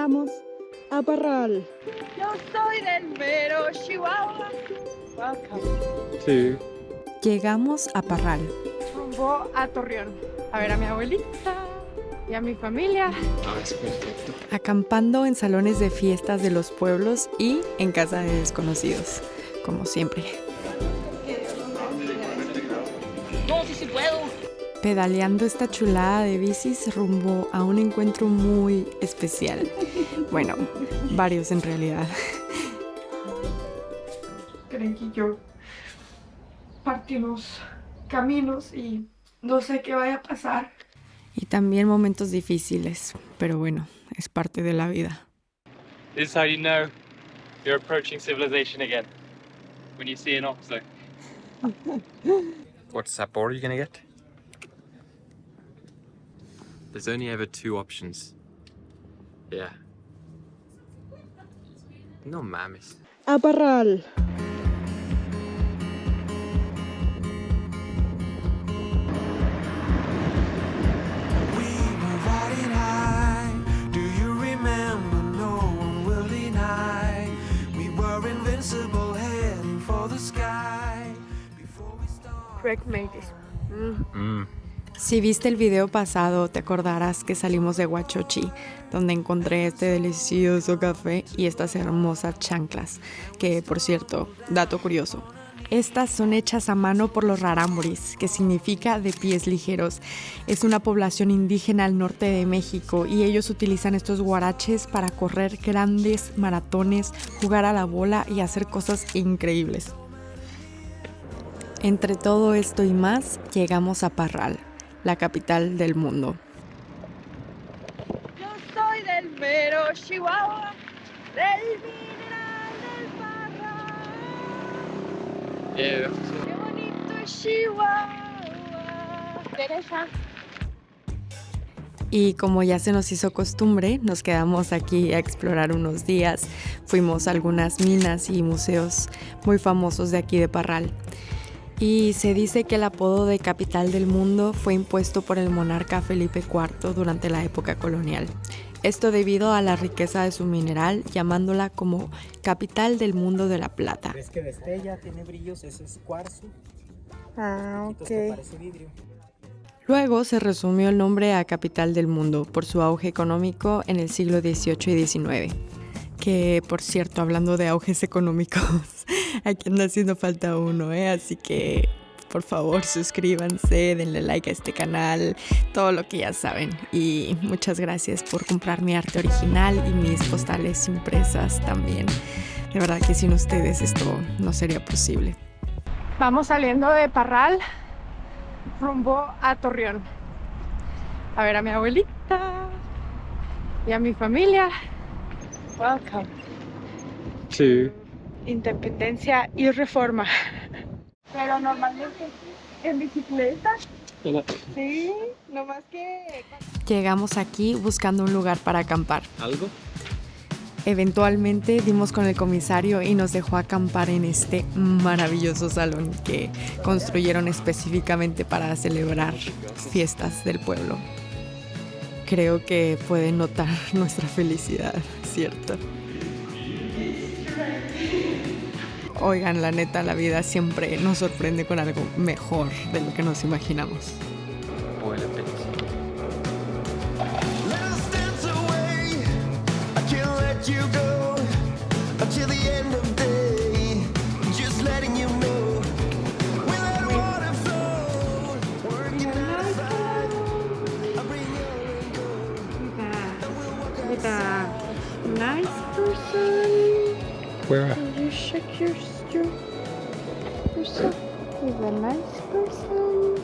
Llegamos a Parral. Yo soy del mero Chihuahua. Welcome. Sí. Llegamos a Parral. Rumbo a Torreón. A ver a mi abuelita y a mi familia. Ah, es perfecto. Acampando en salones de fiestas de los pueblos y en casa de desconocidos, como siempre. No, sí puedo. Pedaleando esta chulada de bicis rumbo a un encuentro muy especial. Bueno, varios en realidad. Creen que yo partimos caminos y no sé qué vaya a pasar. Y también momentos difíciles, pero bueno, es parte de la vida. This is how you know you're approaching civilization again. When you see an oxo. What sabor are you gonna get? There's only ever two options. Yeah. No mames. A Parral. Greg made this. Si viste el video pasado, te acordarás que salimos de Huachochi, donde encontré este delicioso café y estas hermosas chanclas, que por cierto, dato curioso, estas son hechas a mano por los rarámuris, que significa de pies ligeros. Es una población indígena al norte de México y ellos utilizan estos guaraches para correr grandes maratones, jugar a la bola y hacer cosas increíbles. Entre todo esto y más, llegamos a Parral, la capital del mundo. Yo soy del mero Chihuahua, del mineral del Parral. Yeah. Qué bonito es Chihuahua. Teresa. Y como ya se nos hizo costumbre, nos quedamos aquí a explorar unos días. Fuimos a algunas minas y museos muy famosos de aquí de Parral. Y se dice que el apodo de capital del mundo fue impuesto por el monarca Felipe IV durante la época colonial. Esto debido a la riqueza de su mineral, llamándola como capital del mundo de la plata. ¿Ves que destella, tiene brillos? Ese es cuarzo. Ah, Que parece vidrio. Luego se resumió el nombre a capital del mundo por su auge económico en el siglo XVIII y XIX. Que, por cierto, hablando de auges económicos, aquí anda haciendo falta uno, Así que, por favor, suscríbanse, denle like a este canal, todo lo que ya saben. Y muchas gracias por comprar mi arte original y mis postales impresas también. De verdad que sin ustedes esto no sería posible. Vamos saliendo de Parral rumbo a Torreón. A ver a mi abuelita y a mi familia. Welcome. Sí. Independencia y Reforma. Pero normalmente en bicicleta. Sí, nomás que... Llegamos aquí buscando un lugar para acampar. ¿Algo? Eventualmente dimos con el comisario y nos dejó acampar en este maravilloso salón que construyeron específicamente para celebrar fiestas del pueblo. Creo que pueden notar nuestra felicidad, ¿cierto? Oigan, la neta, la vida siempre nos sorprende con algo mejor de lo que nos imaginamos. Buena pena. With a nice person. Where? You check yourself with a nice person.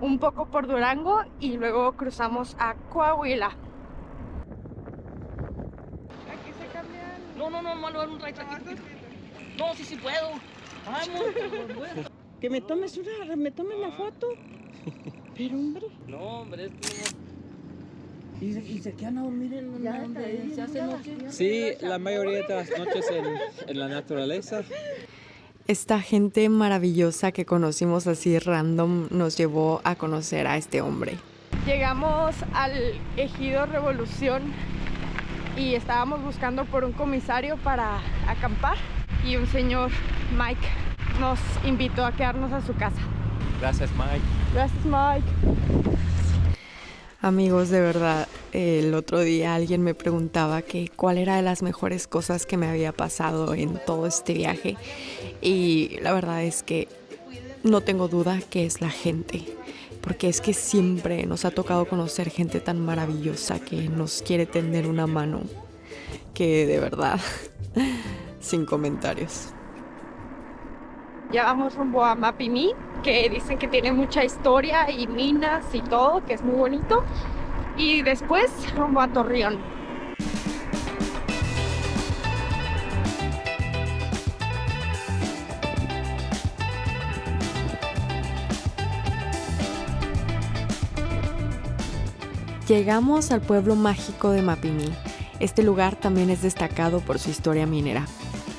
Un poco por Durango y luego cruzamos a Coahuila. Aquí se cambian. No, malo, un right aquí. No, sí puedo. Vamos, bueno. Que me tomes la foto. Pero hombre. No, hombre, esto ¿Y se quedan a dormir en donde se hace noche? Sí, la mayoría de las noches en la naturaleza. Esta gente maravillosa que conocimos así random nos llevó a conocer a este hombre. Llegamos al Ejido Revolución y estábamos buscando por un comisario para acampar y un señor, Mike, nos invitó a quedarnos a su casa. Gracias, Mike. Gracias, Mike. Amigos, de verdad, el otro día alguien me preguntaba que cuál era de las mejores cosas que me había pasado en todo este viaje y la verdad es que no tengo duda que es la gente, porque es que siempre nos ha tocado conocer gente tan maravillosa que nos quiere tender una mano, que de verdad, sin comentarios. Ya vamos rumbo a Mapimí, que dicen que tiene mucha historia y minas y todo, que es muy bonito. Y después rumbo a Torreón. Llegamos al pueblo mágico de Mapimí. Este lugar también es destacado por su historia minera.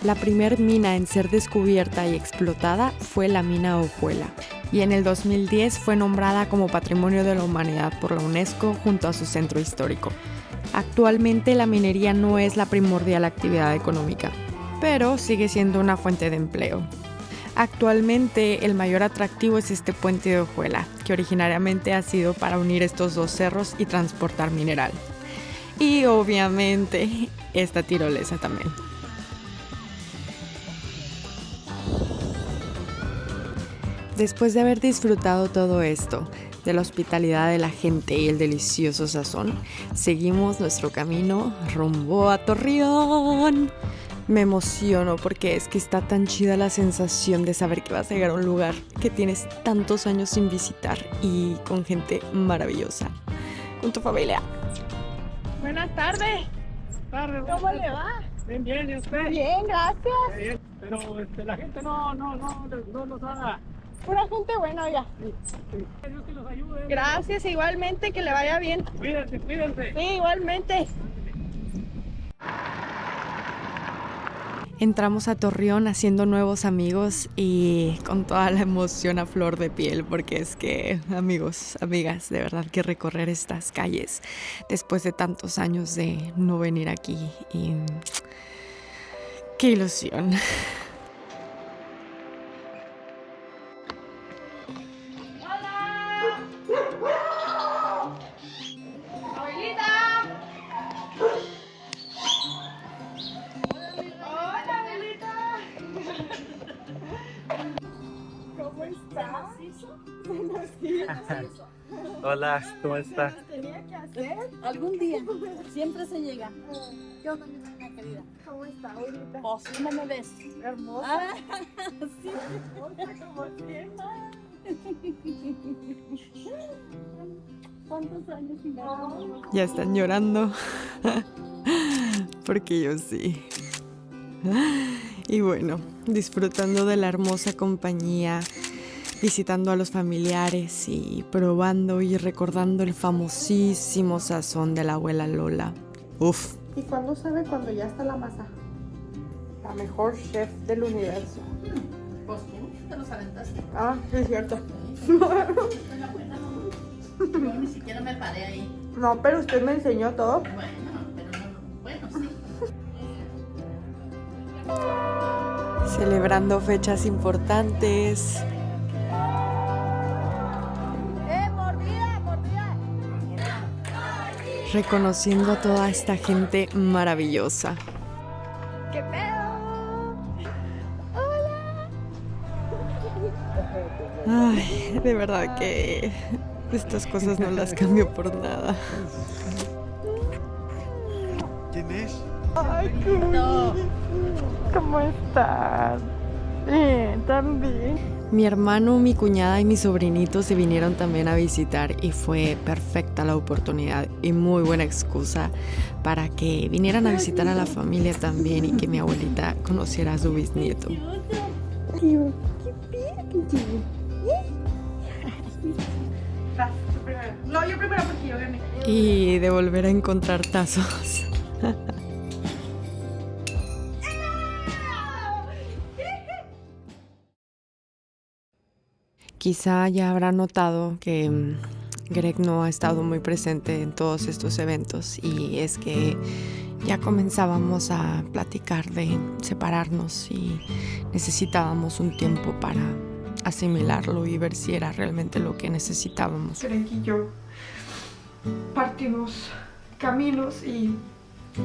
La primer mina en ser descubierta y explotada fue la mina Ojuela, y en el 2010 fue nombrada como Patrimonio de la Humanidad por la UNESCO junto a su centro histórico. Actualmente la minería no es la primordial actividad económica, pero sigue siendo una fuente de empleo. Actualmente el mayor atractivo es este puente de Ojuela, que originariamente ha sido para unir estos dos cerros y transportar mineral. Y obviamente esta tirolesa también. Después de haber disfrutado todo esto, de la hospitalidad de la gente y el delicioso sazón, seguimos nuestro camino rumbo a Torreón. Me emociono porque es que está tan chida la sensación de saber que vas a llegar a un lugar que tienes tantos años sin visitar y con gente maravillosa, con tu familia. Buenas tardes. ¿Cómo le va? Bien, bien, ¿y usted? Bien, gracias. Bien, pero la gente no nos haga. Pura gente buena ya. Dios que los ayude. Gracias, igualmente, que le vaya bien. Cuídense, cuídense. Sí, igualmente. Entramos a Torreón haciendo nuevos amigos y con toda la emoción a flor de piel, porque es que, amigos, amigas, de verdad que recorrer estas calles después de tantos años de no venir aquí y qué ilusión. Hola, ¿cómo está? Tenía que hacer. Algún día, siempre se llega. ¿Qué onda, mi reina querida? ¿Cómo está, abuelita? Pues, ¿cómo me ves? Hermosa. Ah, sí. Como siempre. ¿Cuántos años sin vernos? Ya están llorando, porque yo sí. Y bueno, disfrutando de la hermosa compañía, visitando a los familiares y probando y recordando el famosísimo sazón de la abuela Lola. Uf. ¿Y cuándo sabe cuando ya está la masa? La mejor chef del universo. Pues tú te los aventaste. Ah, sí, es cierto. Yo ni siquiera me paré ahí. No, pero usted me enseñó todo. Bueno, pero no, bueno, sí. Celebrando fechas importantes. ¡Mordida, mordida! Reconociendo a toda esta gente maravillosa. ¡Qué pedo! Ay, de verdad que estas cosas no las cambio por nada. ¿Quién es? ¡Ay, Cuy! ¿Cómo estás? Bien, también. Mi hermano, mi cuñada y mi sobrinito se vinieron también a visitar y fue perfecta la oportunidad y muy buena excusa para que vinieran a visitar a la familia también y que mi abuelita conociera a su bisnieto. No, yo primero porque yo gané. Y de volver a encontrar tazos. Quizá ya habrá notado que Greg no ha estado muy presente en todos estos eventos, y es que ya comenzábamos a platicar de separarnos y necesitábamos un tiempo para asimilarlo y ver si era realmente lo que necesitábamos. Greg y yo partimos caminos y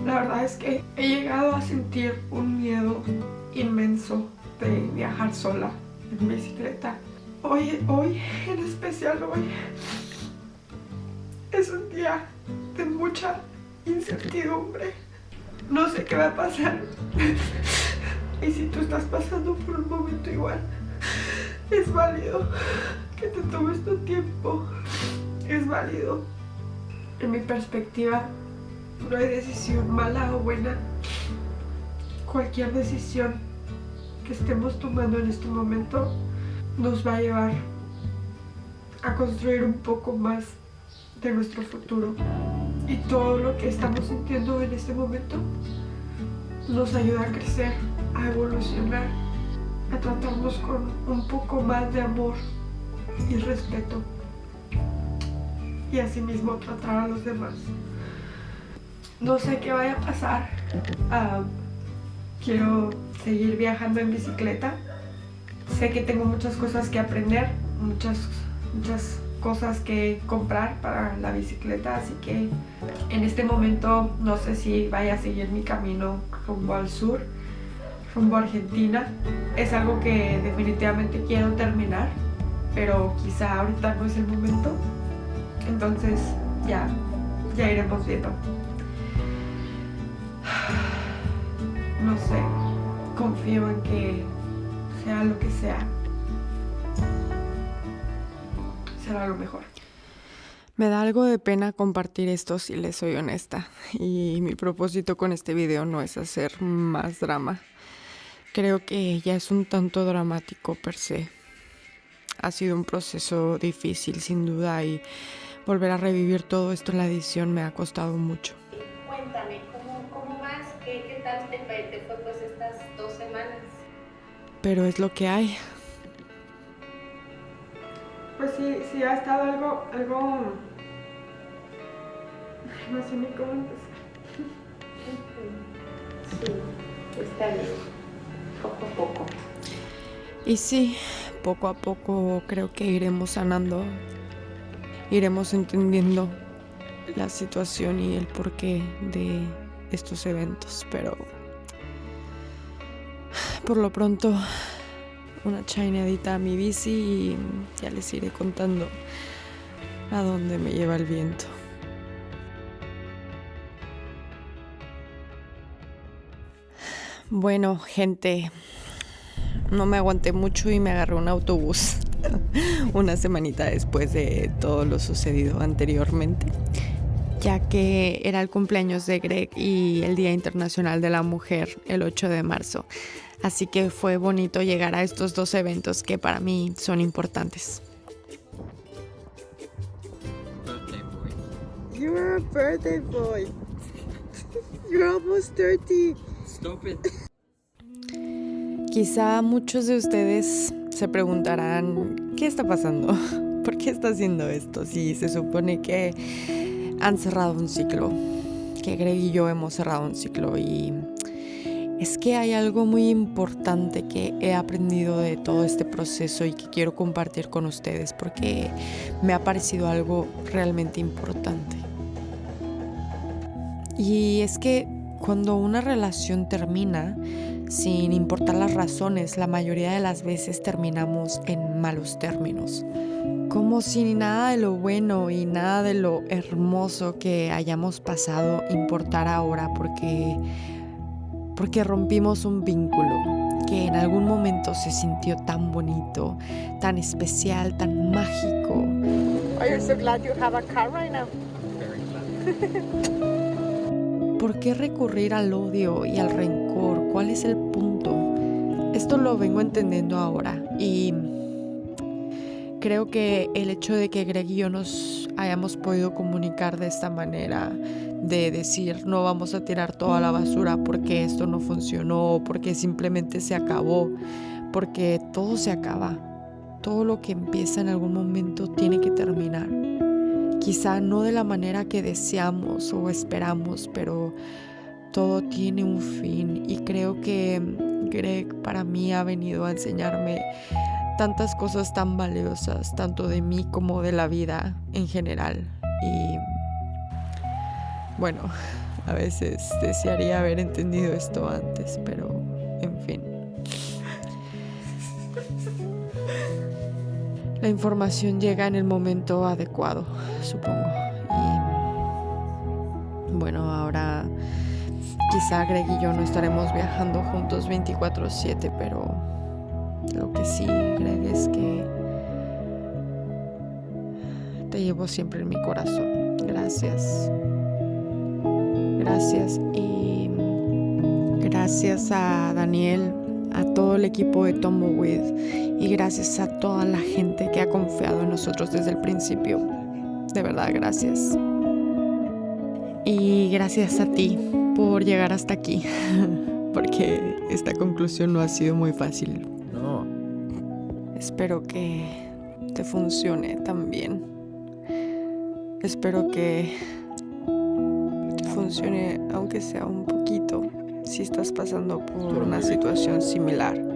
la verdad es que he llegado a sentir un miedo inmenso de viajar sola en bicicleta. Hoy, en especial hoy, es un día de mucha incertidumbre. No sé qué va a pasar. Y si tú estás pasando por un momento igual, es válido que te tomes tu tiempo. Es válido. En mi perspectiva, no hay decisión mala o buena. Cualquier decisión que estemos tomando en este momento nos va a llevar a construir un poco más de nuestro futuro. Y todo lo que estamos sintiendo en este momento nos ayuda a crecer, a evolucionar, a tratarnos con un poco más de amor y respeto. Y asimismo tratar a los demás. No sé qué vaya a pasar. Quiero seguir viajando en bicicleta. Sé que tengo muchas cosas que aprender, muchas cosas que comprar para la bicicleta, así que en este momento no sé si vaya a seguir mi camino rumbo al sur, rumbo a Argentina. Es algo que definitivamente quiero terminar, pero quizá ahorita no es el momento. Entonces ya iremos viendo. No sé, confío en que sea lo que sea, será lo mejor. Me da algo de pena compartir esto, si les soy honesta, y mi propósito con este video no es hacer más drama. Creo que ya es un tanto dramático per se. Ha sido un proceso difícil, sin duda, y volver a revivir todo esto en la edición me ha costado mucho. Cuéntame, ¿cómo vas? ¿Qué tal te fue pues estas 2 semanas? Pero es lo que hay. Pues sí ha estado algo... No sé ni cómo empezar. Sí, está bien, poco a poco. Y sí, poco a poco creo que iremos sanando, iremos entendiendo la situación y el porqué de estos eventos, pero por lo pronto una chaineadita a mi bici y ya les iré contando a dónde me lleva el viento. Bueno, gente, no me aguanté mucho y me agarré un autobús una semanita después de todo lo sucedido anteriormente, ya que era el cumpleaños de Greg y el Día Internacional de la Mujer, el 8 de marzo. Así que fue bonito llegar a estos 2 eventos que para mí son importantes. Birthday boy. You're a birthday boy. You're almost 30. Stop it. Quizá muchos de ustedes se preguntarán, ¿qué está pasando? ¿Por qué está haciendo esto? Si se supone que han cerrado un ciclo, que Greg y yo hemos cerrado un ciclo, y es que hay algo muy importante que he aprendido de todo este proceso y que quiero compartir con ustedes porque me ha parecido algo realmente importante. Y es que cuando una relación termina, sin importar las razones, la mayoría de las veces terminamos en malos términos. Como si nada de lo bueno y nada de lo hermoso que hayamos pasado importara ahora porque rompimos un vínculo que en algún momento se sintió tan bonito, tan especial, tan mágico. Oh, you're so glad you have a car right now. Very glad. ¿Por qué recurrir al odio y al rencor? ¿Cuál es el punto? Esto lo vengo entendiendo ahora y creo que el hecho de que Greg y yo nos hayamos podido comunicar de esta manera, de decir no vamos a tirar toda la basura porque esto no funcionó, porque simplemente se acabó, porque todo se acaba. todo lo que empieza en algún momento tiene que terminar. Quizá no de la manera que deseamos o esperamos, pero todo tiene un fin y creo que Greg para mí ha venido a enseñarme tantas cosas tan valiosas, tanto de mí como de la vida en general. Y bueno, a veces desearía haber entendido esto antes, pero en fin. La información llega en el momento adecuado, supongo. Y bueno, ahora quizá Greg y yo no estaremos viajando juntos 24/7, pero lo que sí, Greg, es que te llevo siempre en mi corazón. Gracias. Gracias. Y gracias a Daniel, a todo el equipo de Tumbleweed y gracias a toda la gente que ha confiado en nosotros desde el principio. De verdad, gracias. Y gracias a ti por llegar hasta aquí, porque esta conclusión no ha sido muy fácil. No. Espero que te funcione también. Espero que te funcione, aunque sea un poquito, si estás pasando por una situación similar.